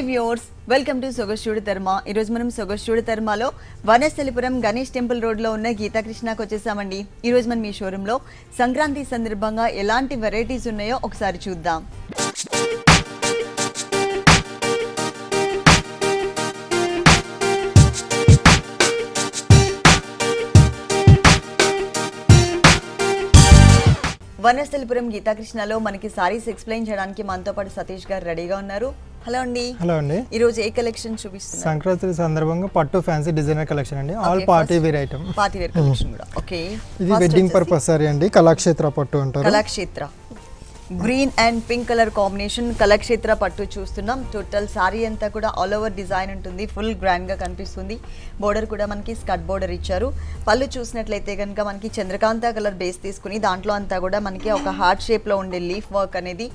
Viewers welcome to సొగస్టూడి ధర్మ. ఈ రోజు మనం సొగస్టూడి ధర్మలో వనస్థలిపురం గణేష్ టెంపుల్ రోడ్ లో ఉన్న గీతాకృష్ణకి వచ్చేసామండి. ఈ రోజు మనం ఈ షోరూమ్ లో సంక్రాంతి సందర్భంగా ఎలాంటి వెరైటీస్ ఉన్నాయో ఒకసారి చూద్దాం. వనస్థలిపురం గీతాకృష్ణలో మనకి సారీస్ ఎక్స్ప్లెయిన్ చేయడానికి మనతో పాటు సతీష్ గారు రెడీగా ఉన్నారు. హలో అండి. హలో అండి. ఈ రోజు ఏ కలెక్షన్ చూపిస్తున్నారు? సంక్రాంతి సందర్భంగా పట్టు ఫ్యాన్సీ డిజైనర్ కలెక్షన్ అండి. All party wear item. Party wear collection కూడా. ఓకే. ఇది వెడ్డింగ్ పర్పస్ సారీ అండి. కళాక్షేత్ర పట్టు అంటారు. Kalakshetra green and pink colour combination Kalakshetra పట్టు చూస్తున్నాం. టోటల్ సారీ అంతా కూడా ఆల్ ఓవర్ డిజైన్ ఉంటుంది. ఫుల్ గ్రాండ్ గా కనిపిస్తుంది. బోర్డర్ కూడా మనకి స్కర్ట్ బోర్డర్ ఇచ్చారు. పళ్ళు చూసినట్లయితే కనుక మనకి చంద్రకాంత కలర్ బేస్ తీసుకుని దాంట్లో అంతా కూడా మనకి ఒక హార్ట్ షేప్ లో ఉండే లీఫ్ వర్క్ అనేది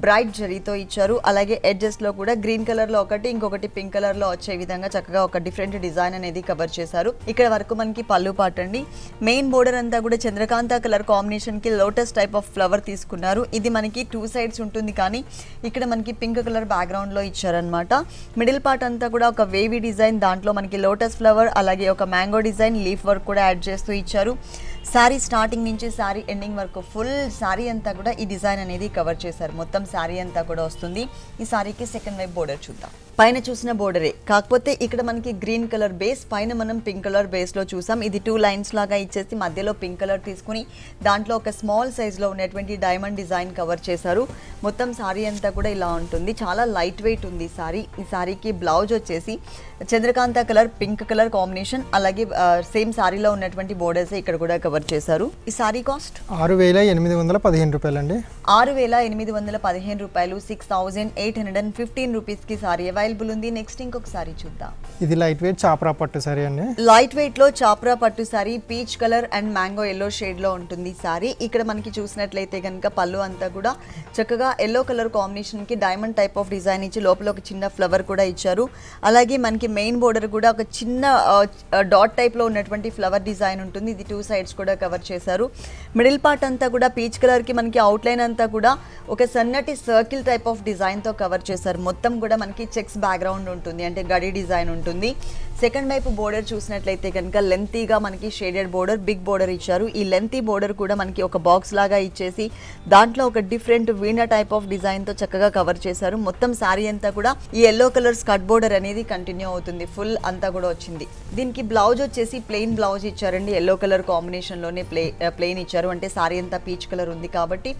బ్రైట్ జరీతో ఇచ్చారు. అలాగే ఎడ్జెస్ లో కూడా గ్రీన్ కలర్ లో ఒకటి, ఇంకొకటి పింక్ కలర్ లో వచ్చే విధంగా చక్కగా ఒక డిఫరెంట్ డిజైన్ అనేది కవర్ చేశారు. ఇక్కడ వరకు మనకి పళ్ళు పార్ట్ అండి. మెయిన్ బోర్డర్ అంతా కూడా చంద్రకాంత కలర్ కాంబినేషన్ కి లోటస్ టైప్ ఆఫ్ ఫ్లవర్ తీసుకున్నారు. ఇది మనకి 2 సైడ్స్ ఉంటుంది, కానీ ఇక్కడ మనకి పింక్ కలర్ బ్యాక్గ్రౌండ్ లో ఇచ్చారనమాట. మిడిల్ పార్ట్ అంతా కూడా ఒక వేవీ డిజైన్, దాంట్లో మనకి లోటస్ ఫ్లవర్ అలాగే ఒక మ్యాంగో డిజైన్ లీఫ్ వర్క్ కూడా యాడ్ చేస్తూ ఇచ్చారు. శారీ స్టార్టింగ్ నుంచి శారీ ఎండింగ్ వరకు ఫుల్ శారీ అంతా కూడా ఈ డిజైన్ అనేది కవర్ చేశారు. మొత్తం శారీ అంతా కూడా వస్తుంది. ఈ శారీకి సెకండ్ వైపు బోర్డర్ చూద్దాం. పైన చూసిన బోర్డరే, కాకపోతే ఇక్కడ మనకి గ్రీన్ కలర్ బేస్, పైన మనం పింక్ కలర్ బేస్ లో చూసాం. ఇది 2 లైన్స్ లాగా ఇచ్చేసి మధ్యలో పింక్ కలర్ తీసుకుని దాంట్లో ఒక స్మాల్ సైజ్ లో ఉన్నటువంటి డైమండ్ డిజైన్ కవర్ చేశారు. మొత్తం శారీ అంతా కూడా ఇలా ఉంటుంది. చాలా లైట్ వెయిట్ ఉంది శారీ. ఈ శారీకి బ్లౌజ్ వచ్చేసి Chandrakanta colour pink colour combination, అలాగే సేమ్ శారీలో ఉన్నటువంటి బోర్డర్స్ ఇక్కడ కూడా కవర్ చేశారు. ఈ శారీ కాస్ట్ 6815 రూపాయలండి. 6815 రూపాయలు. 6815 రూపీస్ కి శారీ అవైలబుల్ ఉంది. నెక్స్ట్ ఇంకొక సారీ చూద్దాం. ఇది లైట్ వెయిట్ చాప్రా పట్టు సారీ అండి. లైట్ వెయిట్ లో చాప్రా పట్టు sorry peach colour and mango yellow shade లో ఉంటుంది సారీ. ఇక్కడ మనకి చూసినట్లయితే కనుక పళ్ళు అంతా కూడా చక్కగా ఎల్లో కలర్ కాంబినేషన్ కి డైమండ్ టైప్ ఆఫ్ డిజైన్ ఇచ్చి లోపల ఒక చిన్న ఫ్లవర్ కూడా ఇచ్చారు. అలాగే మనకి మెయిన్ బోర్డర్ కూడా ఒక చిన్న డాట్ టైప్ లో ఉన్నటువంటి ఫ్లవర్ డిజైన్ ఉంటుంది. ఇది 2 సైడ్స్ కూడా కవర్ చేశారు. మిడిల్ పార్ట్ అంతా కూడా పీచ్ కలర్ కి మనకి అవుట్ లైన్ అంతా కూడా ఒక సన్నటి సర్కిల్ టైప్ ఆఫ్ డిజైన్ తో కవర్ చేశారు. మొత్తం కూడా మనకి చెక్స్ బ్యాక్గ్రౌండ్ ఉంటుంది, అంటే గడి డిజైన్ ఉంటుంది. సెకండ్ వైపు బోర్డర్ చూసినట్లయితే కనుక లెంతీగా మనకి షేడెడ్ బోర్డర్, బిగ్ బోర్డర్ ఇచ్చారు. ఈ లెంతీ బోర్డర్ కూడా మనకి ఒక బాక్స్ లాగా ఇచ్చేసి దాంట్లో ఒక different veena type of design తో చక్కగా కవర్ చేశారు. మొత్తం శారీ అంతా కూడా ఈ ఎల్లో కలర్ స్కర్ట్ బోర్డర్ అనేది కంటిన్యూ అవుతుంది. ఫుల్ అంతా కూడా వచ్చింది. దీనికి బ్లౌజ్ వచ్చేసి ప్లెయిన్ బ్లౌజ్ ఇచ్చారండి. ఎల్లో కలర్ కాంబినేషన్ లోనే ప్లెయిన్ ఇచ్చారు. అంటే శారీ అంతా పీచ్ కలర్ ఉంది కాబట్టి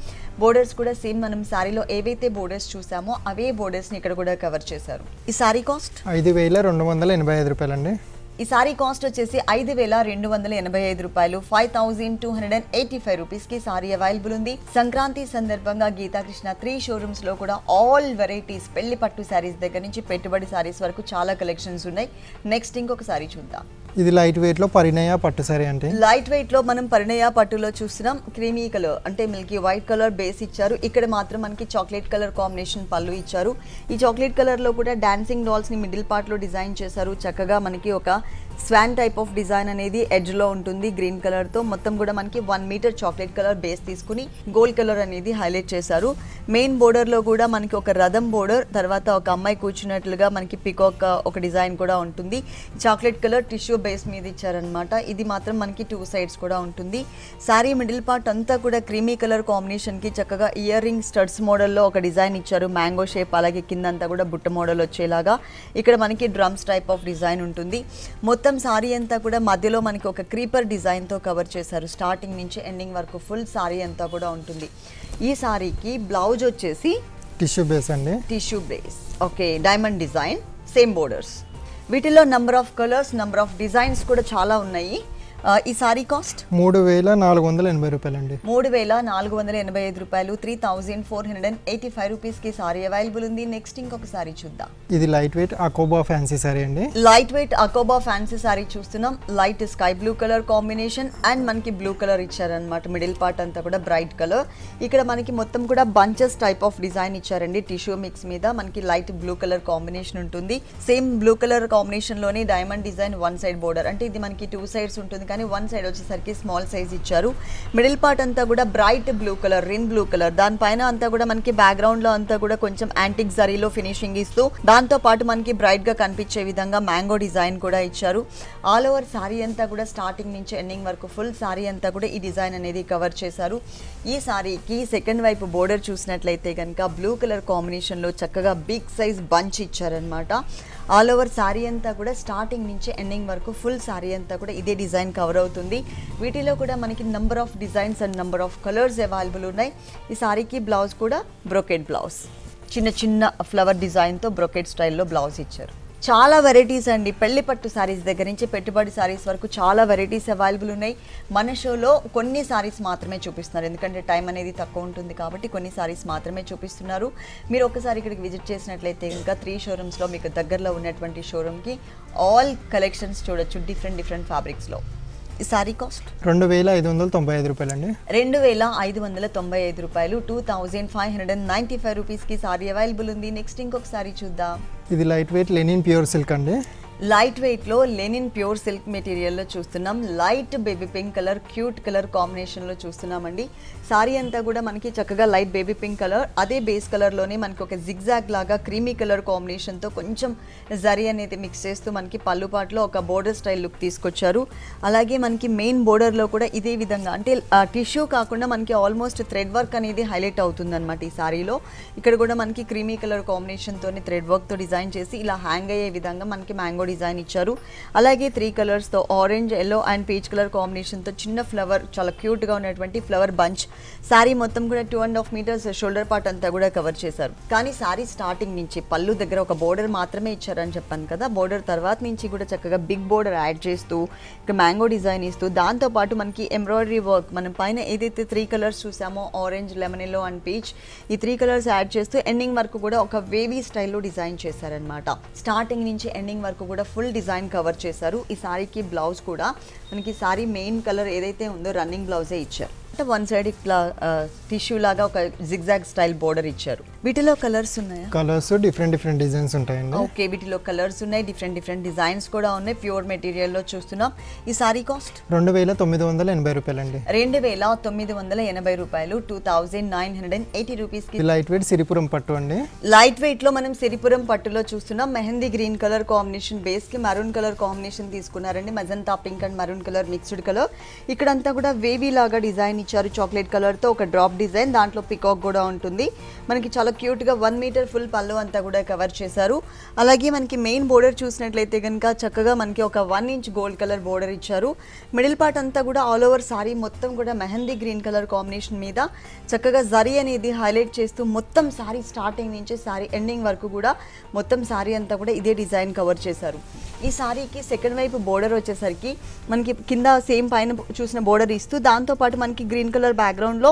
బోర్డర్స్ కూడా సేమ్ మనం శారీలో ఏవైతే బోర్డర్స్ చూసామో అవే బోర్డర్స్ ని ఇక్కడ కూడా కవర్ చేశారు. ఈ శారీ కాస్ట్ 5285 రూపాయలండి. ఈ సారీ కాస్ట్ వచ్చేసి 5285 రూపాయలు. 5285 రూపీస్ కి సారీ అవైలబుల్ ఉంది. సంక్రాంతి సందర్భంగా గీతాకృష్ణ 3 షోరూమ్స్ లో కూడా ఆల్ వెరైటీస్, పెళ్లి పట్టు సారీస్ దగ్గర నుంచి పెట్టుబడి సారీస్ వరకు చాలా కలెక్షన్స్ ఉన్నాయి. నెక్స్ట్ ఇంకొక సారీ చూద్దాం. ఇది లైట్ వెయిట్ లో పరిణయ పట్టు సారీ అంటే లైట్ వెయిట్ లో మనం పరిణయ పట్టులో చూస్తున్నాం. క్రీమీ కలర్ అంటే మిల్కీ వైట్ కలర్ బేస్ ఇచ్చారు. ఇక్కడ మాత్రం మనకి చాక్లెట్ కలర్ కాంబినేషన్ పళ్ళు ఇచ్చారు. ఈ చాక్లెట్ కలర్ లో కూడా డాన్సింగ్ డాల్స్ ని మిడిల్ పార్ట్ లో డిజైన్ చేశారు. చక్కగా మనకి ఒక స్వాన్ టైప్ ఆఫ్ డిజైన్ అనేది ఎడ్జ్ లో ఉంటుంది గ్రీన్ కలర్ తో. మొత్తం కూడా మనకి 1 మీటర్ చాక్లెట్ కలర్ బేస్ తీసుకుని గోల్డ్ కలర్ అనేది హైలైట్ చేశారు. మెయిన్ బోర్డర్ లో కూడా మనకి ఒక రథం బోర్డర్, తర్వాత ఒక అమ్మాయి కూర్చున్నట్లుగా మనకి పికాక్ ఒక డిజైన్ కూడా ఉంటుంది. చాక్లెట్ కలర్ టిష్యూ బేస్ మీద ఇచ్చారనమాట. ఇది మాత్రం మనకి 2 సైడ్స్ కూడా ఉంటుంది. శారీ మిడిల్ పార్ట్ అంతా కూడా క్రీమీ కలర్ కాంబినేషన్ కి చక్కగా ఇయర్ రింగ్ స్టడ్స్ మోడల్లో ఒక డిజైన్ ఇచ్చారు. మ్యాంగో షేప్, అలాగే కింద అంతా కూడా బుట్ట మోడల్ వచ్చేలాగా ఇక్కడ మనకి డ్రమ్స్ టైప్ ఆఫ్ డిజైన్ ఉంటుంది. మొత్తం సారీ అంతా కూడా మధ్యలో మనకి ఒక క్రీపర్ డిజైన్ తో కవర్ చేశారు. స్టార్టింగ్ నుంచి ఎండింగ్ వరకు ఫుల్ సారీ అంతా కూడా ఉంటుంది. ఈ సారీకి బ్లౌజ్ వచ్చేసి టిష్యూ బేస్ అండి. Tissue base, okay, diamond design, same borders. వీటిలో number of colours, number of designs కూడా చాలా ఉన్నాయి. ఈ సారీ కాస్ట్ 3480 రూపాయలండి. 3485 రూపాయలు. 3485 రూపీస్ కి సారీ అవైలబుల్ ఉంది. నెక్స్ట్ ఇంకొక సారీ చూద్దాం. ఇది లైట్ వెయిట్ అకోబా ఫ్యాన్సీ సారీ అండి. లైట్ వెయిట్ అకోబా ఫ్యాన్సీ సారీ చూస్తున్నాం. Light sky blue colour combination and మనకి బ్లూ కలర్ ఇచ్చారనమాట. మిడిల్ పార్ట్ అంతా కూడా బ్రైట్ కలర్. ఇక్కడ మనకి మొత్తం కూడా బంచెస్ టైప్ ఆఫ్ డిజైన్ ఇచ్చారండి. టిష్యూ మిక్స్ మీద మనకి లైట్ బ్లూ కలర్ కాంబినేషన్ ఉంటుంది. సేమ్ బ్లూ కలర్ కాంబినేషన్ లోని డైమండ్ డిజైన్ 1 సైడ్ బోర్డర్, అంటే ఇది మనకి 2 సైడ్స్ ఉంటుంది. కానీ వన్ సైడ్ వచ్చేసరికి స్మాల్ సైజ్ ఇచ్చారు. మిడిల్ పార్ట్ అంతా కూడా bright blue colour, Rin blue colour, దానిపైన అంతా కూడా మనకి బ్యాక్గ్రౌండ్ లో అంతా కూడా కొంచెం యాంటిక్ జరీలో ఫినిషింగ్ ఇస్తూ దాంతో పాటు మనకి బ్రైట్ గా కనిపించే విధంగా మ్యాంగో డిజైన్ కూడా ఇచ్చారు. ఆల్ ఓవర్ సారీ అంతా కూడా స్టార్టింగ్ నుంచి ఎండింగ్ వరకు ఫుల్ సారీ అంతా కూడా ఈ డిజైన్ అనేది కవర్ చేశారు. ఈ సారీకి సెకండ్ వైపు బోర్డర్ చూసినట్లయితే కనుక బ్లూ కలర్ కాంబినేషన్ లో చక్కగా బిగ్ సైజ్ బంచ్ ఇచ్చారనమాట. ఆల్ ఓవర్ సారీ అంతా కూడా స్టార్టింగ్ నుంచి ఎండింగ్ వరకు ఫుల్ సారీ అంతా కూడా ఇదే డిజైన్ కవర్ అవుతుంది. వీటిలో కూడా మనకి number of designs and number of colours available ఉన్నాయి. ఈ సారీకి బ్లౌజ్ కూడా బ్రోకెడ్ బ్లౌజ్, చిన్న చిన్న ఫ్లవర్ డిజైన్తో బ్రోకెడ్ స్టైల్లో బ్లౌజ్ ఇచ్చారు. చాలా వెరైటీస్ అండి, పెళ్లి పట్టు సారీస్ దగ్గర నుంచి పెట్టుబడి సారీస్ వరకు చాలా వెరైటీస్ అవైలబుల్ ఉన్నాయి. మన షోలో కొన్ని సారీస్ మాత్రమే చూపిస్తున్నారు, ఎందుకంటే టైం అనేది తక్కువ ఉంటుంది కాబట్టి కొన్ని సారీస్ మాత్రమే చూపిస్తున్నారు. మీరు ఒకసారి ఇక్కడికి విజిట్ చేసినట్లయితే ఇంకా 3 షోరూమ్స్లో మీకు దగ్గరలో ఉన్నటువంటి షోరూమ్కి ఆల్ కలెక్షన్స్ చూడొచ్చు డిఫరెంట్ ఫ్యాబ్రిక్స్లో. ఈ సారీ కాస్ట్ 2595 రూపాయలండి. 2595 రూపాయలు, 2595 రూపీస్కి సారీ అవైలబుల్ ఉంది. నెక్స్ట్ ఇంకొక సారీ చూద్దాం. ఇది light wait Lenin pure silk అండి. లైట్ వెయిట్లో లెనిన్ ప్యూర్ సిల్క్ మెటీరియల్లో చూస్తున్నాం. Light baby pink colour, cute colour కాంబినేషన్లో చూస్తున్నామండి. సారీ అంతా కూడా మనకి చక్కగా లైట్ బేబీ పింక్ కలర్, అదే బేస్ కలర్లోనే మనకి ఒక జిగ్జాగ్ లాగా క్రీమీ కలర్ కాంబినేషన్తో కొంచెం జరీ అనేది మిక్స్ చేస్తూ మనకి పళ్ళు పాటలో ఒక బోర్డర్ స్టైల్ లుక్ తీసుకొచ్చారు. అలాగే మనకి మెయిన్ బోర్డర్లో కూడా ఇదే విధంగా అంటే టిష్యూ కాకుండా మనకి ఆల్మోస్ట్ థ్రెడ్ వర్క్ అనేది హైలైట్ అవుతుందన్నమాట ఈ సారీలో. ఇక్కడ కూడా మనకి క్రీమీ కలర్ కాంబినేషన్తోనే థ్రెడ్ వర్క్తో డిజైన్ చేసి ఇలా హ్యాంగ్ అయ్యే విధంగా మనకి మ్యాంగో డిజైన్ ఇచ్చారు. అలాగే 3 కలర్స్తో orange, yellow and peach colour కాంబినేషన్తో చిన్న ఫ్లవర్, చాలా క్యూట్గా ఉన్నటువంటి ఫ్లవర్ బంచ్. శారీ మొత్తం కూడా 2.5 మీటర్స్ షోల్డర్ పార్ట్ అంతా కూడా కవర్ చేశారు. కానీ శారీ స్టార్టింగ్ నుంచి పళ్ళు దగ్గర ఒక బోర్డర్ మాత్రమే ఇచ్చారని చెప్పాను కదా, బోర్డర్ తర్వాత నుంచి కూడా చక్కగా బిగ్ బోర్డర్ యాడ్ చేస్తూ ఇక మ్యాంగో డిజైన్ ఇస్తూ దాంతోపాటు మనకి ఎంబ్రాయిడరీ వర్క్, మనం పైన ఏదైతే 3 కలర్స్ చూసామో orange, lemon yellow and peach, ఈ 3 కలర్స్ యాడ్ చేస్తూ ఎండింగ్ వరకు కూడా ఒక వేవీ స్టైల్లో డిజైన్ చేశారనమాట. స్టార్టింగ్ నుంచి ఎండింగ్ వరకు కూడా ఫుల్ డిజైన్ కవర్ చేశారు. ఈ సారీకి బ్లౌజ్ కూడా మనకి సారీ మెయిన్ కలర్ ఏదైతే ఉందో రన్నింగ్ బ్లౌజే ఇచ్చారు. అంటే వన్ సైడ్ ఇట్లా టిష్యూ లాగా ఒక జిగ్జాగ్ స్టైల్ బోర్డర్ ఇచ్చారు. వీటిలో కలర్స్ ఉన్నాయా? కలర్స్ డిఫరెంట్ డిజైన్స్ ఉంటాయండి. ఓకే, వీటిలో కలర్స్ ఉన్నాయి, డిఫరెంట్ డిజైన్స్ కూడా ఉన్నాయి. ప్యూర్ మెటీరియల్లో చూస్తున్నాం. ఈ సారీ కాస్ట్ 2980 రూపాయలండి. 2980 రూపాయలు, 2980 రూపీస్కి లైట్ వెయిట్ సిరిపురం పట్టు అండి. లైట్ వెయిట్లో మనం సిరిపురం పట్టులో చూస్తున్నాం. మెహందీ గ్రీన్ కలర్ కాంబినేషన్ బేస్కి మరూన్ కలర్ కాంబినేషన్ తీసుకున్నారండి. Magenta pink and maroon colour mixed colour. ఇక్కడంతా కూడా వేవీ లాగా డిజైన్ ఇచ్చారు, చాక్లెట్ కలర్తో ఒక డ్రాప్ డిజైన్, దాంట్లో పికాక్ కూడా ఉంటుంది. మనకి చాలా క్యూట్గా 1 మీటర్ ఫుల్ పళ్ళు అంతా కూడా కవర్ చేశారు. అలాగే మనకి మెయిన్ బోర్డర్ చూసినట్లయితే కనుక చక్కగా మనకి ఒక 1 ఇంచ్ గోల్డ్ కలర్ బోర్డర్ ఇచ్చారు. మిడిల్ పార్ట్ అంతా కూడా ఆల్ ఓవర్ సారీ మొత్తం కూడా మెహందీ గ్రీన్ కలర్ కాంబినేషన్ మీద చక్కగా జరీ అనేది హైలైట్ చేస్తూ మొత్తం సారీ స్టార్టింగ్ నుంచి సారీ ఎండింగ్ వరకు కూడా మొత్తం సారీ అంతా కూడా ఇదే డిజైన్ కవర్ చేశారు. ఈ సారీకి సెకండ్ వైపు బోర్డర్ వచ్చేసరికి మనకి కింద సేమ్ పైన చూసిన బోర్డర్ ఇస్తూ దాంతోపాటు మనకి గ్రీన్ కలర్ బ్యాక్గ్రౌండ్లో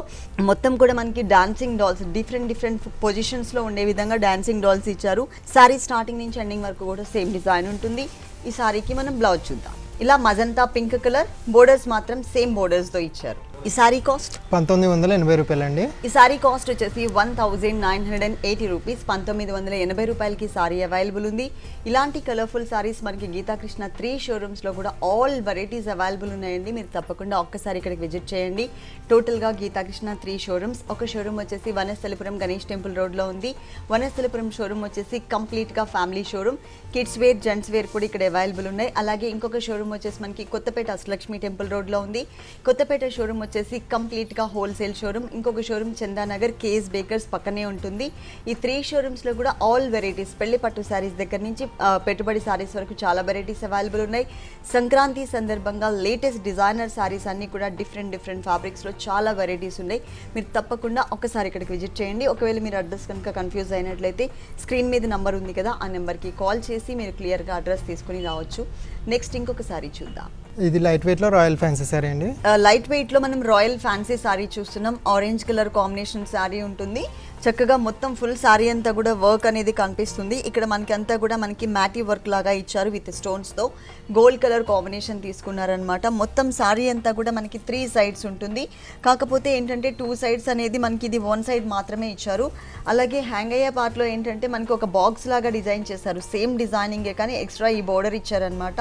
మొత్తం కూడా మనకి డాన్సింగ్ డాల్స్ డిఫరెంట్ పొజిషన్స్లో ఉండే విధంగా డాన్సింగ్ డాల్స్ ఇచ్చారు. సారీ స్టార్టింగ్ నుంచి ఎండింగ్ వరకు కూడా సేమ్ డిజైన్ ఉంటుంది. ఈ సారీకి మనం బ్లౌజ్ చూద్దాం. ఇలా మజంతా పింక్ కలర్, బోర్డర్స్ మాత్రం సేమ్ బోర్డర్స్తో ఇచ్చారు. ఈ సారీ కాస్ట్ 1980 రూపాయలండి. ఈ సారీ కాస్ట్ వచ్చేసి 1980 రూపీస్, 1980 రూపాయలకి సారీ అవైలబుల్ ఉంది. ఇలాంటి కలర్ఫుల్ సారీస్ మనకి గీతాకృష్ణ 3 షోరూమ్స్లో కూడా ఆల్ వెరైటీస్ అవైలబుల్ ఉన్నాయండి. మీరు తప్పకుండా ఒక్కసారి ఇక్కడికి విజిట్ చేయండి. టోటల్గా గీతాకృష్ణ 3 షోరూమ్స్. ఒక షోరూమ్ వచ్చేసి వనస్థలిపురం గణేష్ టెంపుల్ రోడ్లో ఉంది. వనస్థలిపురం షోరూమ్ వచ్చేసి కంప్లీట్గా family showroom. Kids wear, gents wear కూడా ఇక్కడ అవైలబుల్ ఉన్నాయి. అలాగే ఇంకొక షోరూమ్ వచ్చేసి మనకి కొత్తపేట అష్టలక్ష్మి టెంపుల్ రోడ్లో ఉంది. కొత్తపేట షోరూమ్ వచ్చేసి కంప్లీట్గా హోల్సేల్ షోరూమ్. ఇంకొక షోరూమ్ చందానగర్ కేఎస్ బేకర్స్ పక్కనే ఉంటుంది. ఈ 3 షోరూమ్స్లో కూడా ఆల్ వెరైటీస్, పెళ్లి పట్టు శారీస్ దగ్గర నుంచి పెట్టుబడి శారీస్ వరకు చాలా వెరైటీస్ అవైలబుల్ ఉన్నాయి. సంక్రాంతి సందర్భంగా లేటెస్ట్ డిజైనర్ శారీస్ అన్నీ కూడా డిఫరెంట్ ఫ్యాబ్రిక్స్లో చాలా వెరైటీస్ ఉన్నాయి. మీరు తప్పకుండా ఒకసారి ఇక్కడికి విజిట్ చేయండి. ఒకవేళ మీరు అడ్రస్ కనుక కన్ఫ్యూజ్ అయినట్లయితే స్క్రీన్ మీద నెంబర్ ఉంది కదా, ఆ నెంబర్కి కాల్ చేసి మీరు క్లియర్గా అడ్రస్ తీసుకుని రావచ్చు. నెక్స్ట్ ఇంకొక సారీ చూద్దాం. ఇది లైట్ వెయిట్లో రాయల్ ఫ్యాన్సీ సారీ అండి. లైట్ వెయిట్లో మనం రాయల్ ఫ్యాన్సీ సారీ చూస్తున్నాం. ఆరెంజ్ కలర్ కాంబినేషన్ సారీ ఉంటుంది. చక్కగా మొత్తం ఫుల్ సారీ అంతా కూడా వర్క్ అనేది కనిపిస్తుంది. ఇక్కడ మనకి అంతా కూడా మనకి మ్యాటీ వర్క్ లాగా ఇచ్చారు విత్ స్టోన్స్తో. గోల్డ్ కలర్ కాంబినేషన్ తీసుకున్నారనమాట. మొత్తం సారీ అంతా కూడా మనకి 3 సైడ్స్ ఉంటుంది. కాకపోతే ఏంటంటే 2 సైడ్స్ అనేది మనకి ఇది 1 సైడ్ మాత్రమే ఇచ్చారు. అలాగే హ్యాంగ్ అయ్యే పార్ట్లో ఏంటంటే మనకి ఒక బాక్స్ లాగా డిజైన్ చేశారు. సేమ్ డిజైనింగే కానీ ఎక్స్ట్రా ఈ బోర్డర్ ఇచ్చారనమాట.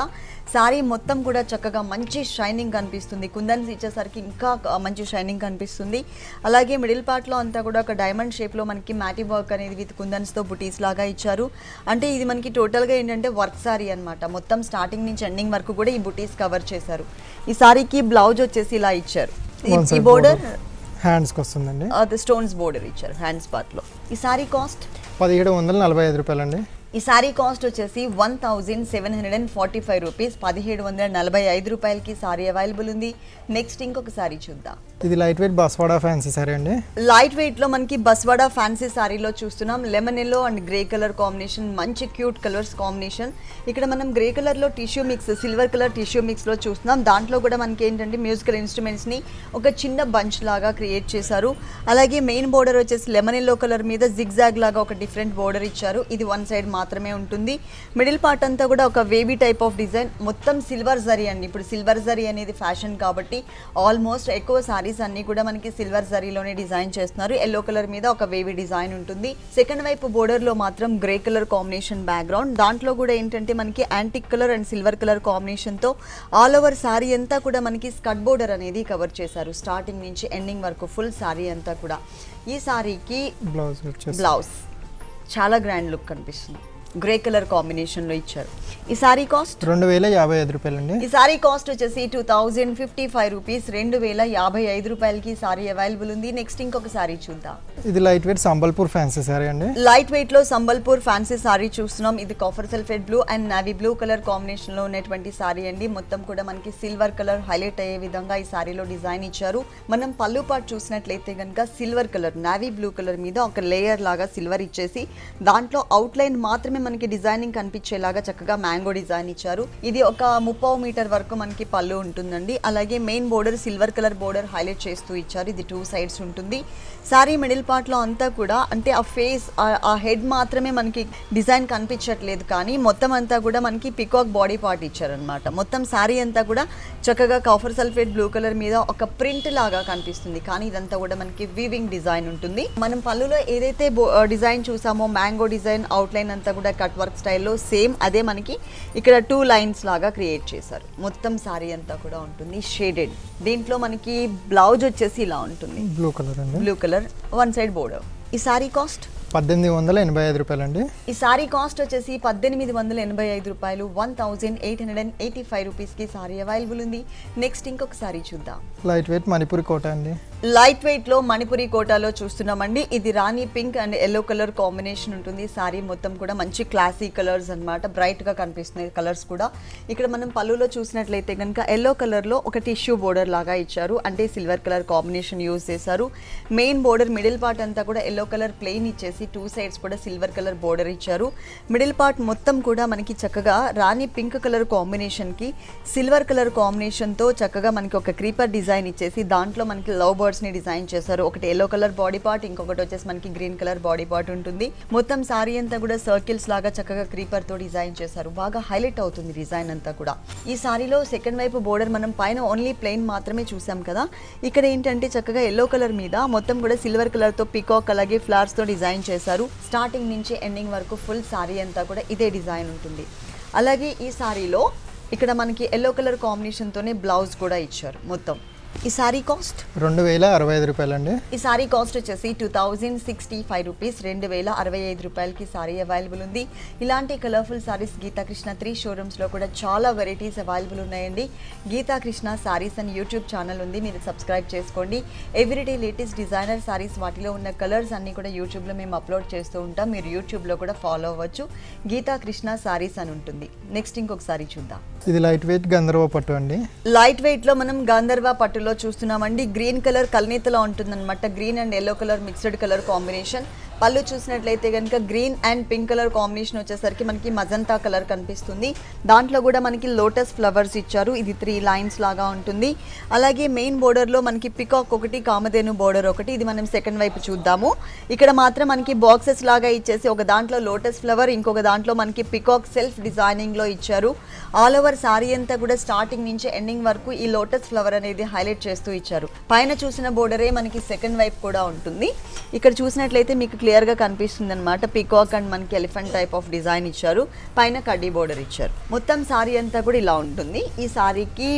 సారీ మొత్తం కూడా చక్కగా మంచి షైనింగ్ కనిపిస్తుంది. కుందన్స్ ఇచ్చేసరికి ఇంకా మంచి షైనింగ్ కనిపిస్తుంది. అలాగే మిడిల్ పార్ట్లో అంతా కూడా ఒక డైమండ్ షేప్లో మనకి మ్యాటీ వర్క్ అనేది విత్ కుందన్స్తో బుటీస్ లాగా ఇచ్చారు. అంటే ఇది మనకి టోటల్గా ఏంటంటే వర్క్ సారీ అనమాట. మొత్తం స్టార్టింగ్ నుంచి ఎండింగ్ వరకు కూడా ఈ బుటీస్ కవర్ చేశారు. ఈ సారీకి బ్లౌజ్ వచ్చేసి ఇలా ఇచ్చారు. ఈ బోర్డర్ హ్యాండ్స్కి వస్తుందండి. అది స్టోన్స్ బోర్డర్ ఇచ్చారు హ్యాండ్స్ పార్ట్లో. ఈ సారీ కాస్ట్ 1745 రూపాయలండి. ఈ సారీ కాస్ట్ వచ్చేసి 1745 రూపీస్. 1745 రూపాయలకి సారీ అవైలబుల్ ఉంది. నెక్స్ట్ ఇంకొక సారీ చూద్దాం. ఇది light wait Baswada fancy sari అండి. లైట్ వెయిట్ లో మనకి బస్వాడా ఫ్యాన్సీ సారీలో చూస్తున్నాం. Lemon yellow and grey colour combination, మంచి క్యూట్ కలర్స్ కాంబినేషన్. ఇక్కడ మనం గ్రే కలర్ లో tissue mix, silver colour tissue mix లో చూస్తున్నాం. దాంట్లో కూడా మనకి ఏంటంటే మ్యూజికల్ ఇన్స్ట్రుమెంట్స్ ని ఒక చిన్న బంచ్ లాగా క్రియేట్ చేశారు. అలాగే మెయిన్ బోర్డర్ వచ్చేసి లెమన్ ఎల్లో కలర్ మీద జిగ్జాగ్ లాగా ఒక డిఫరెంట్ బోర్డర్ ఇచ్చారు. ఇది 1 సైడ్ మాత్రమే ఉంటుంది. మిడిల్ పార్ట్ అంతా కూడా ఒక వేవీ టైప్ ఆఫ్ డిజైన్. మొత్తం సిల్వర్ జరీ అండి. ఇప్పుడు సిల్వర్ జరీ అనేది ఫ్యాషన్ కాబట్టి ఆల్మోస్ట్ ఎక్కువ సారీస్ అన్ని కూడా మనకి సిల్వర్ జరీలోనే డిజైన్ చేస్తున్నారు. ఎల్లో కలర్ మీద ఒక వేవీ డిజైన్ ఉంటుంది. సెకండ్ వైపు బోర్డర్ లో మాత్రం గ్రే కలర్ కాంబినేషన్ బ్యాక్గ్రౌండ్. దాంట్లో కూడా ఏంటంటే మనకి antique colour and silver colour combination తో ఆల్ ఓవర్ సారీ అంతా కూడా మనకి స్కర్ట్ బోర్డర్ అనేది కవర్ చేశారు. స్టార్టింగ్ నుంచి ఎండింగ్ వరకు ఫుల్ సారీ అంతా కూడా. ఈ సారీకి బ్లౌజ్ చాలా గ్రాండ్ లుక్ కనిపిస్తుంది. గ్రే కలర్ కాంబినేషన్ లో ఇచ్చారు. ఈ సారీ కాస్ట్ 2055 రూపాయలండి. ఈ సారీ కాస్ట్ వచ్చేసి 2055 రూపీస్. 2055 రూపాయలకి సారీ అవైలబుల్ ఉంది. నెక్స్ట్ ఇంకొక సారీ చూద్దాం. ఇది light weight Sambalpur fancy sari అండి. లైట్ వెయిట్ లో సంబల్పూర్ ఫ్యాన్సీ సారీ చూస్తున్నాం. ఇది copper sulphate blue and navy blue colour combination లో ఉన్నటువంటి సారీ అండి. మొత్తం కూడా మనకి సిల్వర్ కలర్ హైలైట్ అయ్యే విధంగా ఈ సారీలో డిజైన్ ఇచ్చారు. మనం పళ్ళు పాటు చూసినట్లయితే కనుక silver colour, navy blue colour మీద ఒక లేయర్ లాగా సిల్వర్ ఇచ్చేసి దాంట్లో అవుట్ లైన్ మాత్రమే మనకి డిజైనింగ్ కనిపించేలాగా చక్కగా మ్యాంగో డిజైన్ ఇచ్చారు. ఇది ఒక 30 మీటర్ వరకు మనకి పళ్ళు ఉంటుందండి. అలాగే main border silver colour border highlight చేస్తూ ఇచ్చారు. ఇది 2 సైడ్స్ ఉంటుంది. సారీ మిడిల్ పార్ట్ లో అంతా కూడా అంటే ఆ ఫేస్, ఆ హెడ్ మాత్రమే మనకి డిజైన్ కనిపించట్లేదు, కానీ మొత్తం అంతా కూడా మనకి పికాక్ బాడీ పార్ట్ ఇచ్చారనమాట. మొత్తం సారీ అంతా కూడా చక్కగా కాఫర్ సల్ఫేట్ బ్లూ కలర్ మీద ఒక ప్రింట్ లాగా కనిపిస్తుంది, కానీ ఇదంతా కూడా మనకి వీవింగ్ డిజైన్ ఉంటుంది. మనం పళ్ళులో ఏదైతే డిజైన్ చూసామో మ్యాంగో డిజైన్ అవుట్ లైన్ అంతా కూడా కట్ వర్క్ స్టైల్లో సేమ్ అదే మనకి ఇక్కడ 2 లైన్స్ లాగా క్రియేట్ చేశారు. మొత్తం సారీ అంతా కూడా ఉంటుంది షేడెడ్. దీంట్లో మనకి బ్లౌజ్ వచ్చేసి ఇలా ఉంటుంది, బ్లూ కలర్ అండి. Blue colour 1 side border. ఈ సారీ కాస్ట్ 1885 రూపాయలండి. ఈ సారీ కాస్ట్ వచ్చేసి 1885 రూపాయలు. 1885 రూపీస్కి సారీ అవైలబుల్ ఉంది. నెక్స్ట్ ఇంకొక సారీ చూద్దాం. లైట్ వెయిట్ మణిపురి కోట అండి. లైట్ వెయిట్ లో మణిపురి కోటాలో చూస్తున్నామండి. ఇది rani pink and yellow colour combination ఉంటుంది. సారీ మొత్తం కూడా మంచి క్లాసీ కలర్స్ అన్నమాట. బ్రైట్ గా కనిపిస్తున్నాయి కలర్స్ కూడా. ఇక్కడ మనం పళ్ళులో చూసినట్లయితే కనుక ఎల్లో కలర్ లో ఒక టిష్యూ బోర్డర్ లాగా ఇచ్చారు, అంటే సిల్వర్ కలర్ కాంబినేషన్ యూజ్ చేశారు. మెయిన్ బోర్డర్ మిడిల్ పార్ట్ అంతా కూడా ఎల్లో కలర్ ప్లెయిన్ ఇచ్చేసి 2 సైడ్స్ కూడా సిల్వర్ కలర్ బోర్డర్ ఇచ్చారు. మిడిల్ పార్ట్ మొత్తం కూడా మనకి చక్కగా రాణి పింక్ కలర్ కాంబినేషన్ కి సిల్వర్ కలర్ కాంబినేషన్ తో చక్కగా మనకి ఒక క్రీపర్ డిజైన్ ఇచ్చేసి దాంట్లో మనకి లవ్ బర్డ్స్ ని డిజైన్ చేశారు. ఒకటి ఎల్లో కలర్ బాడీ పార్ట్, ఇంకొకటి వచ్చేసి మనకి గ్రీన్ కలర్ బాడీ పార్ట్ ఉంటుంది. మొత్తం సారీ అంతా కూడా సర్కిల్స్ లాగా చక్కగా క్రీపర్ తో డిజైన్ చేశారు. బాగా హైలైట్ అవుతుంది డిజైన్ అంతా కూడా. ఈ సారీలో సెకండ్ వైపు బోర్డర్ మనం పైన ఓన్లీ ప్లెయిన్ మాత్రమే చూసాం కదా, ఇక్కడ ఏంటంటే చక్కగా ఎల్లో కలర్ మీద మొత్తం కూడా సిల్వర్ కలర్ తో పికాక్ అలాగే ఫ్లవర్స్ తో డిజైన్ చేశారు. స్టార్టింగ్ నుంచి ఎండింగ్ వరకు ఫుల్ సారీ అంతా కూడా ఇదే డిజైన్ ఉంటుంది. అలాగే ఈ సారీలో ఇక్కడ మనకి ఎల్లో కలర్ కాంబినేషన్ తోనే బ్లౌజ్ కూడా ఇచ్చారు. మొత్తం ఈ సారీ కాస్ట్ 2065 రూపాయలండి. ఈ సారీ కాస్ట్ వచ్చేసి 2065 రూపీస్. 2065 రూపాయలకి సారీ అవైలబుల్ ఉంది. ఇలాంటి కలర్ఫుల్ సారీస్ గీతాకృష్ణ 3 షోరూమ్స్ లో కూడా చాలా వెరైటీస్ అవైలబుల్ ఉన్నాయండి. గీతాకృష్ణ సారీస్ అని యూట్యూబ్ ఛానల్ ఉంది, మీరు సబ్స్క్రైబ్ చేసుకోండి. ఎవ్రీడే లేటెస్ట్ డిజైనర్ సారీస్, వాటిలో ఉన్న కలర్స్ అన్ని కూడా యూట్యూబ్ లో మేము అప్లోడ్ చేస్తూ ఉంటాం. మీరు యూట్యూబ్ లో కూడా ఫాలో అవ్వచ్చు. గీతాకృష్ణ సారీస్ అని ఉంటుంది. నెక్స్ట్ ఇంకొక సారీ చూద్దాం. ఇది లైట్ వెయిట్ గంధర్వ పట్టు అండి. లైట్ వెయిట్ లో మనం గంధర్వ పట్టులో చూస్తున్నామండి. గ్రీన్ కలర్ కల్నేతలో ఉంటుందన్నమాట. Green and yellow colour mixed colour combination. పళ్ళు చూసినట్లయితే కనుక green and pink colour combination వచ్చేసరికి మనకి మజంతా కలర్ కనిపిస్తుంది. దాంట్లో కూడా మనకి లోటస్ ఫ్లవర్స్ ఇచ్చారు. ఇది 3 లైన్స్ లాగా ఉంటుంది. అలాగే మెయిన్ బోర్డర్ లో మనకి పికాక్ ఒకటి, కామధేను బోర్డర్ ఒకటి. ఇది మనం సెకండ్ వైపు చూద్దాము. ఇక్కడ మాత్రం మనకి బాక్సెస్ లాగా ఇచ్చేసి ఒక దాంట్లో లోటస్ ఫ్లవర్, ఇంకొక దాంట్లో మనకి పికాక్ సెల్ఫ్ డిజైనింగ్ లో ఇచ్చారు. ఆల్ ఓవర్ సారీ అంతా కూడా స్టార్టింగ్ నుంచి ఎండింగ్ వరకు ఈ లోటస్ ఫ్లవర్ అనేది హైలైట్ చేస్తూ ఇచ్చారు. పైన చూసిన బోర్డరే మనకి సెకండ్ వైపు కూడా ఉంటుంది. ఇక్కడ చూసినట్లయితే మీకు క్లియర్ గా కనిపిస్తుంది అనమాట. పికాక్ అండ్ మనకి ఎలిఫెంట్ టైప్ ఆఫ్ డిజైన్ ఇచ్చారు. పైన కడ్డీ బోర్డర్ ఇచ్చారు. మొత్తం సారీ అంతా కూడా ఇలా ఉంటుంది. ఈ సారీకి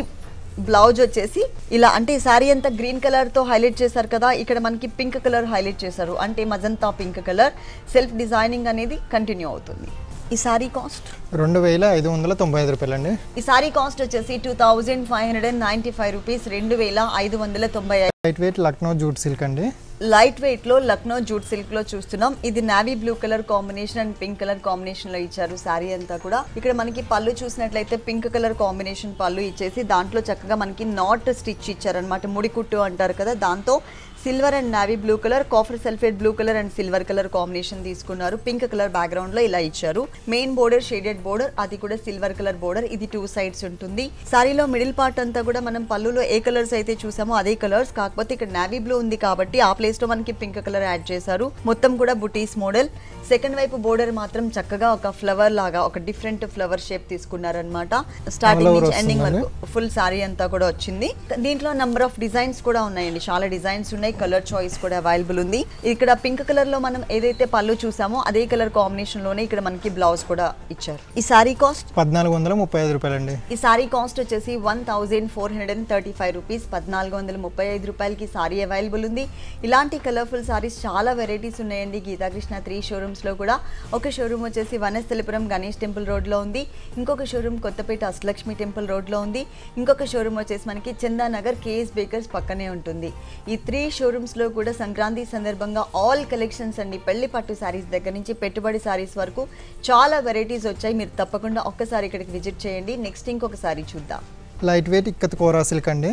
బ్లౌజ్ వచ్చేసి ఇలా, అంటే ఈ సారీ అంతా గ్రీన్ కలర్ తో హైలైట్ చేశారు కదా, ఇక్కడ మనకి పింక్ కలర్ హైలైట్ చేశారు. అంటే magenta pink colour self designing అనేది కంటిన్యూ అవుతుంది. ఈ సారీ కాస్ట్ 2595 రూపాయలండి. ఈ సారీ కాస్ట్ వచ్చేసి 2595 rupees, 2595. Light weight Lucknow jute silk అండి. లైట్ వెయిట్ లో లక్నో జూట్ సిల్క్ లో చూస్తున్నాం. ఇది navy blue colour combination and pink colour combination లో ఇచ్చారు సారీ అంతా కూడా. ఇక్కడ మనకి పళ్ళు చూసినట్లయితే పింక్ కలర్ కాంబినేషన్ పళ్ళు ఇచ్చేసి దాంట్లో చక్కగా మనకి నాట్ స్టిచ్ ఇచ్చారనమాట. ముడికుట్టు అంటారు కదా, దాంతో silver and navy blue colour, copper sulphate blue colour and silver colour combination తీసుకున్నారు. పింక్ కలర్ బ్యాక్గ్రౌండ్ లో ఇలా ఇచ్చారు. మెయిన్ బోర్డర్ షేడెడ్ బోర్డర్, అది కూడా సిల్వర్ కలర్ బోర్డర్. ఇది 2 సైడ్స్ ఉంటుంది. సారీలో మిడిల్ పార్ట్ అంతా కూడా మనం పళ్ళులో ఏ కలర్స్ అయితే చూసామో అదే కలర్స్, కాకపోతే ఇక్కడ నావీ బ్లూ ఉంది కాబట్టి ఆ ప్లేస్ లో మనకి పింక్ కలర్ యాడ్ చేశారు. మొత్తం కూడా బుటీస్ మోడల్. సెకండ్ వైపు బోర్డర్ మాత్రం చక్కగా ఒక ఫ్లవర్ లాగా ఒక డిఫరెంట్ ఫ్లవర్ షేప్ తీసుకున్నారనమాట. స్టార్టింగ్ నుంచి ఎండింగ్ వరకు ఫుల్ సారీ అంతా కూడా వచ్చింది. దీంట్లో నంబర్ ఆఫ్ డిజైన్స్ కూడా ఉన్నాయండి. చాలా డిజైన్స్ ఉన్నాయి. కలర్ చాయిస్ కూడా అవైలబుల్ ఉంది. ఇక్కడ పింక్ కలర్ లో మనం ఏదైతే పళ్ళు చూసామో అదే కలర్ కాంబినేషన్ లోనే ఇక్కడ మనకి బ్లౌజ్ కూడా ఇచ్చారు. ఈ సారీ కాస్ట్ 1435 రూపాయలండి. ఈ సారీ కాస్ట్ వచ్చేసి 1435 రూపీస్, 1435 రూపాయలకి సారీ అవైలబుల్ ఉంది. ఇలాంటి కలర్ఫుల్ సారీస్ చాలా వెరైటీస్ ఉన్నాయండి గీతాకృష్ణ 3 షోరూమ్స్ లో కూడా. ఒక షోరూమ్ వచ్చేసి వనస్థలిపురం గణేష్ టెంపుల్ రోడ్ లో ఉంది. ఇంకొక showroom Kothapet Ashtalakshmi temple road లో ఉంది. ఇంకొక షోరూమ్ వచ్చేసి మనకి చందానగర్ కేఎస్ బేకర్స్ పక్కనే ఉంటుంది. ఈ 3 షోరూమ్స్ లో కూడా సంక్రాంతి సందర్భంగా ఆల్ కలెక్షన్స్ అండి. పెళ్లి పట్టు సారీస్ దగ్గర నుంచి పెట్టుబడి సారీస్ వరకు చాలా వెరైటీస్ వచ్చాయి. మీరు తప్పకుండా ఒక్కసారి ఇక్కడికి విజిట్ చేయండి. నెక్స్ట్ ఇంకొక సారీ చూద్దాం. లైట్ వెయిట్ ఇక్కత్ కోరా సిల్క్ అండి.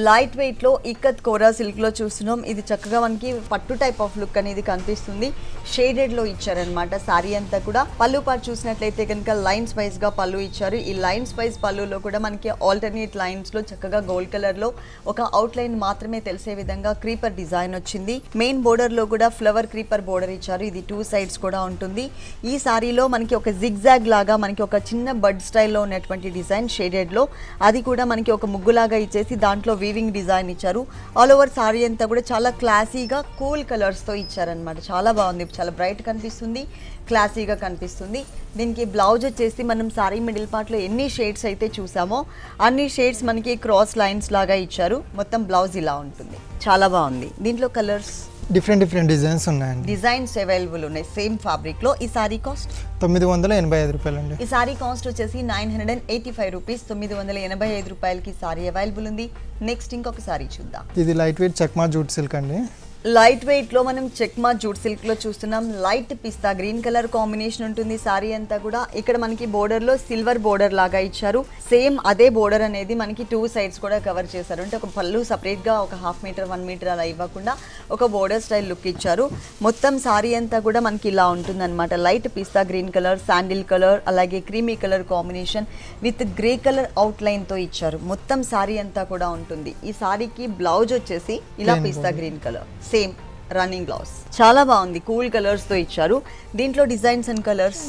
లైట్ వెయిట్ లో ఇక్కత్ కోరా సిల్క్ లో చూస్తున్నాం. ఇది చక్కగా మనకి పట్టు టైప్ ఆఫ్ లుక్ అనేది కనిపిస్తుంది. షేడెడ్ లో ఇచ్చారనమాట సారీ అంతా కూడా. పళ్ళు పార్ట్ చూసినట్లయితే కనుక లైన్స్ వైజ్ గా పళ్ళు ఇచ్చారు. ఈ లైన్స్ వైజ్ పళ్ళులో కూడా మనకి ఆల్టర్నేట్ లైన్స్ లో చక్కగా గోల్డ్ కలర్ లో ఒక అవుట్ లైన్ మాత్రమే తెలిసే విధంగా క్రీపర్ డిజైన్ వచ్చింది. మెయిన్ బోర్డర్ లో కూడా ఫ్లవర్ క్రీపర్ బోర్డర్ ఇచ్చారు. ఇది 2 సైడ్స్ కూడా ఉంటుంది. ఈ సారీలో మనకి ఒక జిగ్జాగ్ లాగా మనకి ఒక చిన్న బడ్ స్టైల్లో ఉన్నటువంటి డిజైన్ షేడెడ్ లో, అది కూడా మనకి ఒక ముగ్గులాగా ఇచ్చేసి దాంట్లో వీవింగ్ డిజైన్ ఇచ్చారు. ఆల్ ఓవర్ సారీ అంతా కూడా చాలా క్లాసీగా కూల్ కలర్స్ తో ఇచ్చారనమాట. చాలా బాగుంది. చాలా బ్రైట్ కనిపిస్తుంది, క్లాసీగా కనిపిస్తుంది. దీనికి బ్లౌజ్ వచ్చేసి మనం సారీ మిడిల్ పార్ట్ లో ఎన్ని షేడ్స్ అయితే చూసామో అన్ని షేడ్స్ మనకి క్రాస్ లైన్స్ లాగా ఇచ్చారు. మొత్తం బ్లౌజ్ ఇలా ఉంటుంది. చాలా బాగుంది. దీంట్లో కలర్స్ డిఫరెంట్ డిజైన్స్ ఉన్నాయండి. డిజైన్స్ అవైలబుల్ ఉన్నాయి సేమ్ ఫ్యాబ్రిక్ లో. ఈ సారీ కాస్ట్ 985 రూపాయలండి. ఈ సారీ కాస్ట్ వచ్చేసి 985 రూపీస్, 985 రూపాయలకి సారీ అవైలబుల్ ఉంది. నెక్స్ట్ ఇంకొక సారీ చూద్దాం. ఇది light wait Chakma jute silk అండి. లైట్ వెయిట్ లో మనం చెక్మా జూట్ సిల్క్ లో చూస్తున్నాం. లైట్ పిస్తా గ్రీన్ కలర్ కాంబినేషన్ ఉంటుంది సారీ అంతా కూడా. ఇక్కడ మనకి బోర్డర్ లో సిల్వర్ బోర్డర్ లాగా ఇచ్చారు. సేమ్ అదే బోర్డర్ అనేది మనకి 2 సైడ్స్ కూడా కవర్ చేశారు. అంటే ఒక పళ్ళు సపరేట్ గా ఒక 1/2 మీటర్ 1 మీటర్ అలా ఇవ్వకుండా ఒక బోర్డర్ స్టైల్ లుక్ ఇచ్చారు. మొత్తం సారీ అంతా కూడా మనకి ఇలా ఉంటుంది అనమాట. లైట్ పిస్తా గ్రీన్ కలర్, శాండిల్ కలర్, అలాగే creamy colour combination with grey colour out line తో ఇచ్చారు. మొత్తం సారీ అంతా కూడా ఉంటుంది. ఈ సారీకి బ్లౌజ్ వచ్చేసి ఇలా pista green colour same running blouse. చాలా బాగుంది. కూల్ కలర్స్ తో ఇచ్చారు. దీంట్లో డిజైన్స్ అండ్ కలర్స్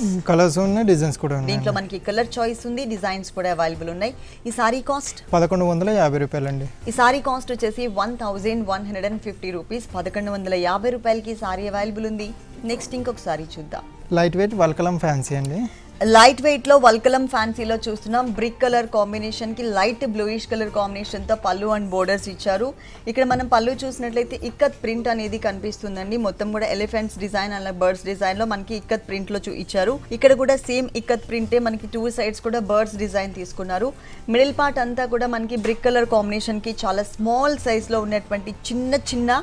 ఉన్నాయి, డిజైన్స్ కూడా ఉన్నాయి. దీంట్లో మనకి కలర్ చాయిస్ ఉంది, డిజైన్స్ కూడా అవైలబుల్ ఉన్నాయి. ఈ సారీ కాస్ట్ 1150 రూపాయలండి. ఈ సారీ కాస్ట్ వచ్చేసి 1150 రూపీస్, 1150 రూపాయలకి సారీ అవైలబుల్ ఉంది. నెక్స్ట్ ఇంకొక సారీ చూద్దాం. లైట్ వెయిట్ వల్కలం ఫ్యాన్సీ అండి. లైట్ వెయిట్ లో వల్కలం ఫ్యాన్సీలో చూస్తున్నాం. బ్రిక్ కలర్ కాంబినేషన్ కి లైట్ బ్లూయిష్ కలర్ కాంబినేషన్ తో పళ్ళు అండ్ బోర్డర్స్ ఇచ్చారు. ఇక్కడ మనం పళ్ళు చూసినట్లయితే ఇక్కత్ ప్రింట్ అనేది కనిపిస్తుందండి. మొత్తం కూడా ఎలిఫెంట్స్ డిజైన్ అలా బర్డ్స్ డిజైన్ లో మనకి ఇక్కత్ ప్రింట్ లో ఇచ్చారు. ఇక్కడ కూడా సేమ్ ఇక్కత్ ప్రింటే మనకి 2 సైడ్స్ కూడా బర్డ్స్ డిజైన్ తీసుకున్నారు. మిడిల్ పార్ట్ అంతా కూడా మనకి బ్రిక్ కలర్ కాంబినేషన్ కి చాలా స్మాల్ సైజ్ లో ఉన్నటువంటి చిన్న చిన్న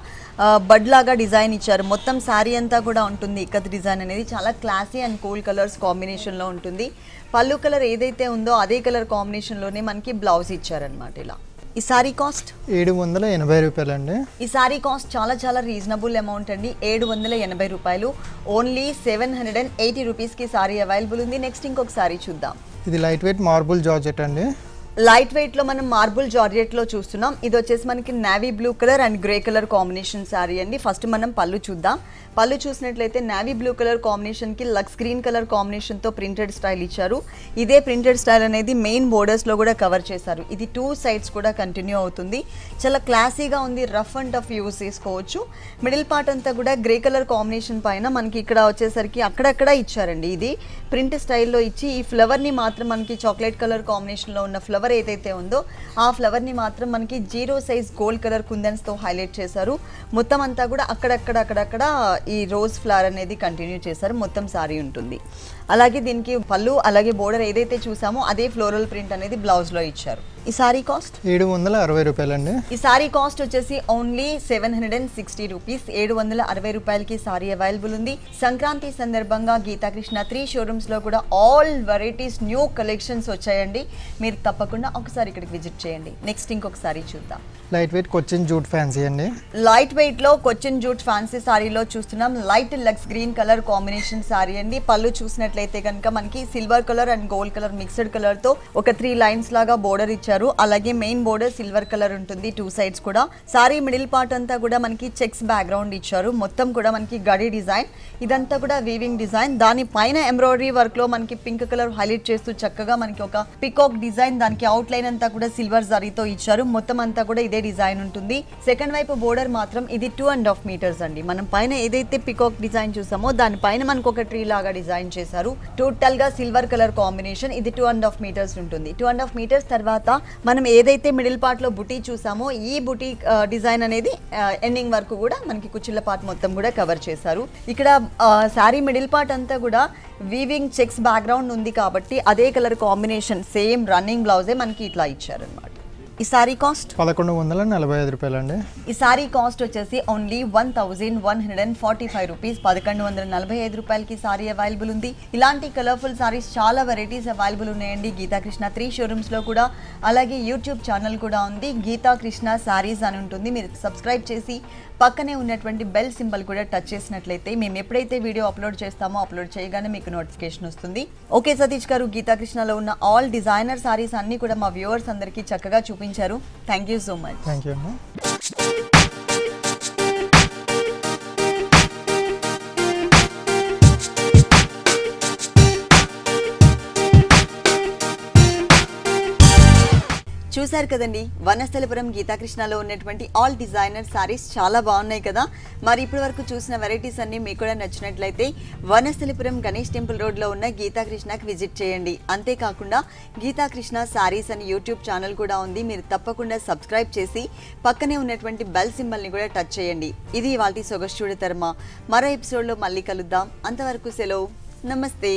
బడ్ లాగా డిజైన్ ఇచ్చారు. మొత్తం సారీ అంతా కూడా ఉంటుంది. ఇక్కత్ డిజైన్ అనేది చాలా classy and cool colours combination లో ఉంటుంది. పళ్ళు కలర్ ఏదైతే ఉందో అదే కలర్ కాంబినేషన్ లోనే మనకి బ్లౌజ్ ఇచ్చారనమాట. ఇలా ఈ సారీ కాస్ట్ 780 రూపాయలండి. ఈ సారీ కాస్ట్ చాలా చాలా రీజనబుల్ అమౌంట్ అండి. 780 రూపాయలు. ఓన్లీ 780 రూపీస్కి సారీ అవైలబుల్ ఉంది. నెక్స్ట్ ఇంకొక సారీ చూద్దాం. ఇది లైట్ వెయిట్ మార్బుల్ జార్జెట్ అండి. లైట్ వెయిట్లో మనం మార్బుల్ జార్జెట్లో చూస్తున్నాం. ఇది వచ్చేసి మనకి navy blue colour and grey colour combination sari అండి. ఫస్ట్ మనం పళ్ళు చూద్దాం. పళ్ళు చూసినట్లయితే నావీ బ్లూ కలర్ కాంబినేషన్కి లక్స్ గ్రీన్ కలర్ కాంబినేషన్తో ప్రింటెడ్ స్టైల్ ఇచ్చారు. ఇదే ప్రింటెడ్ స్టైల్ అనేది మెయిన్ బోర్డర్స్లో కూడా కవర్ చేశారు. ఇది 2 సైడ్స్ కూడా కంటిన్యూ అవుతుంది. చాలా క్లాసీగా ఉంది. రఫ్ అండ్ టఫ్ యూజ్ చేసుకోవచ్చు. మిడిల్ పార్ట్ అంతా కూడా గ్రే కలర్ కాంబినేషన్ పైన మనకి ఇక్కడ వచ్చేసరికి అక్కడక్కడ ఇచ్చారండి. ఇది ప్రింట్ స్టైల్లో ఇచ్చి ఈ ఫ్లవర్ని మాత్రం మనకి చాక్లెట్ కలర్ కాంబినేషన్లో ఉన్న ఫ్లవర్ ఏదైతే ఉందో ఆ ఫ్లవర్ని మాత్రం మనకి 0 సైజ్ గోల్డ్ కలర్ కుందన్స్తో హైలైట్ చేశారు. మొత్తం అంతా కూడా అక్కడక్కడ ఈ రోజ్ ఫ్లవర్ అనేది కంటిన్యూ చేశారు. మొత్తం సారీ ఉంటుంది. అలాగే దీనికి పళ్ళు అలాగే బోర్డర్ ఏదైతే చూసామో అదే ఫ్లోరల్ ప్రింట్ అనేది బ్లౌజ్లో ఇచ్చారు. ఈ సారీ కాస్ట్ 760 రూపాయలండి. ఈ సారీ కాస్ట్ వచ్చేసి ఓన్లీ 760 రూపీస్. 760 రూపాయలకి సారీ అవైలబుల్ ఉంది. సంక్రాంతి సందర్భంగా గీతాకృష్ణ 3 షోరూమ్స్లో కూడా ఆల్ వెరైటీస్ న్యూ కలెక్షన్స్ వచ్చాయండి. మీరు తప్పకుండా ఒకసారి ఇక్కడికి విజిట్ చేయండి. నెక్స్ట్ ఇంకొక సారీ చూద్దాం. Light weight Cochin jute fancy అండి. లైట్ వెయిట్ లో కొచ్చిన్ జూట్ ఫ్యాన్సీ సారీలో చూస్తున్నాం. Light lux green colour combination sari అండి. పళ్ళు చూసినట్లయితే కనుక మనకి silver colour and gold colour mixed colour తో ఒక 3 లైన్స్ లాగా బోర్డర్ ఇచ్చారు. అలాగే మెయిన్ బోర్డర్ సిల్వర్ కలర్ ఉంటుంది 2 సైడ్స్ కూడా. సారీ మిడిల్ పార్ట్ అంతా కూడా మనకి చెక్స్ బ్యాక్గ్రౌండ్ ఇచ్చారు. మొత్తం కూడా మనకి గడి డిజైన్, ఇదంతా కూడా వీవింగ్ డిజైన్. దాని పైన ఎంబ్రాయిడరీ వర్క్ లో మనకి పింక్ కలర్ హైలైట్ చేస్తూ చక్కగా మనకి ఒక పికాక్ డిజైన్, దానికి అవుట్ లైన్ అంతా కూడా సిల్వర్ జరీతో ఇచ్చారు. మొత్తం అంతా కూడా ఇదే డిజైన్ ఉంటుంది. సెకండ్ వైపు బోర్డర్ మాత్రం ఇది 2.5 మీటర్స్ అండి. మనం పైన ఏదైతే పికాక్ డిజైన్ చూసామో దాని పైన మనకు ఒక ట్రీ లాగా డిజైన్ చేశారు. టోటల్ గా సిల్వర్ కలర్ కాంబినేషన్. ఇది 2.5 మీటర్స్ ఉంటుంది. 2.5 మీటర్స్ తర్వాత మనం ఏదైతే మిడిల్ పార్ట్ లో బుటీ చూసామో ఈ బుటీ డిజైన్ అనేది ఎండింగ్ వరకు కూడా మనకి కుచ్చిళ్ళ పార్ట్ మొత్తం కూడా కవర్ చేశారు. ఇక్కడ శారీ మిడిల్ పార్ట్ అంతా కూడా వీవింగ్ చెక్స్ బ్యాక్గ్రౌండ్ ఉంది కాబట్టి అదే కలర్ కాంబినేషన్ సేమ్ రన్నింగ్ బ్లౌజే మనకి ఇట్లా ఇచ్చారు అనమాట. ఈ సారీ కాస్ట్ 1145 రూపాయలండి. ఈ సారీ కాస్ట్ వచ్చేసి ఓన్లీ 1145 రూపీస్. 1145 రూపాయలకి సారీ అవైలబుల్ ఉంది. ఇలాంటి కలర్ఫుల్ సారీస్ చాలా వెరైటీస్ అవైలబుల్ ఉన్నాయండి గీతాకృష్ణ 3 షోరూమ్స్ లో కూడా. అలాగే యూట్యూబ్ ఛానల్ కూడా ఉంది, గీతాకృష్ణ సారీస్ అని ఉంటుంది. మీరు సబ్స్క్రైబ్ చేసి పక్కనే ఉన్నటువంటి బెల్ సింబల్ కూడా టచ్ చేసినట్లయితే మేము ఎప్పుడైతే వీడియో అప్లోడ్ చేస్తామో అప్లోడ్ చేయగానే మీకు నోటిఫికేషన్ వస్తుంది. ఓకే సతీష్ గారు, గీతాకృష్ణలో ఉన్న ఆల్ డిజైనర్ సారీస్ అన్ని కూడా మా వ్యూవర్స్ అందరికీ చక్కగా చూపించారు. Thank you so much. Thank you అండి. చూశారు కదండి, వనస్థలిపురం గీతాకృష్ణలో ఉన్నటువంటి ఆల్ డిజైనర్ సారీస్ చాలా బాగున్నాయి కదా. మరి ఇప్పటి వరకు చూసిన వెరైటీస్ అన్ని మీకు కూడా నచ్చినట్లయితే వనస్థలిపురం గణేష్ టెంపుల్ రోడ్లో ఉన్న గీతాకృష్ణకి విజిట్ చేయండి. అంతేకాకుండా గీతాకృష్ణ సారీస్ అని యూట్యూబ్ ఛానల్ కూడా ఉంది. మీరు తప్పకుండా సబ్స్క్రైబ్ చేసి పక్కనే ఉన్నటువంటి బెల్ సింబల్ని కూడా టచ్ చేయండి. ఇది ఇవాల్టి సొగస్చూడతర్మ. మరో ఎపిసోడ్లో మళ్ళీ కలుద్దాం. అంతవరకు సెలవు. నమస్తే.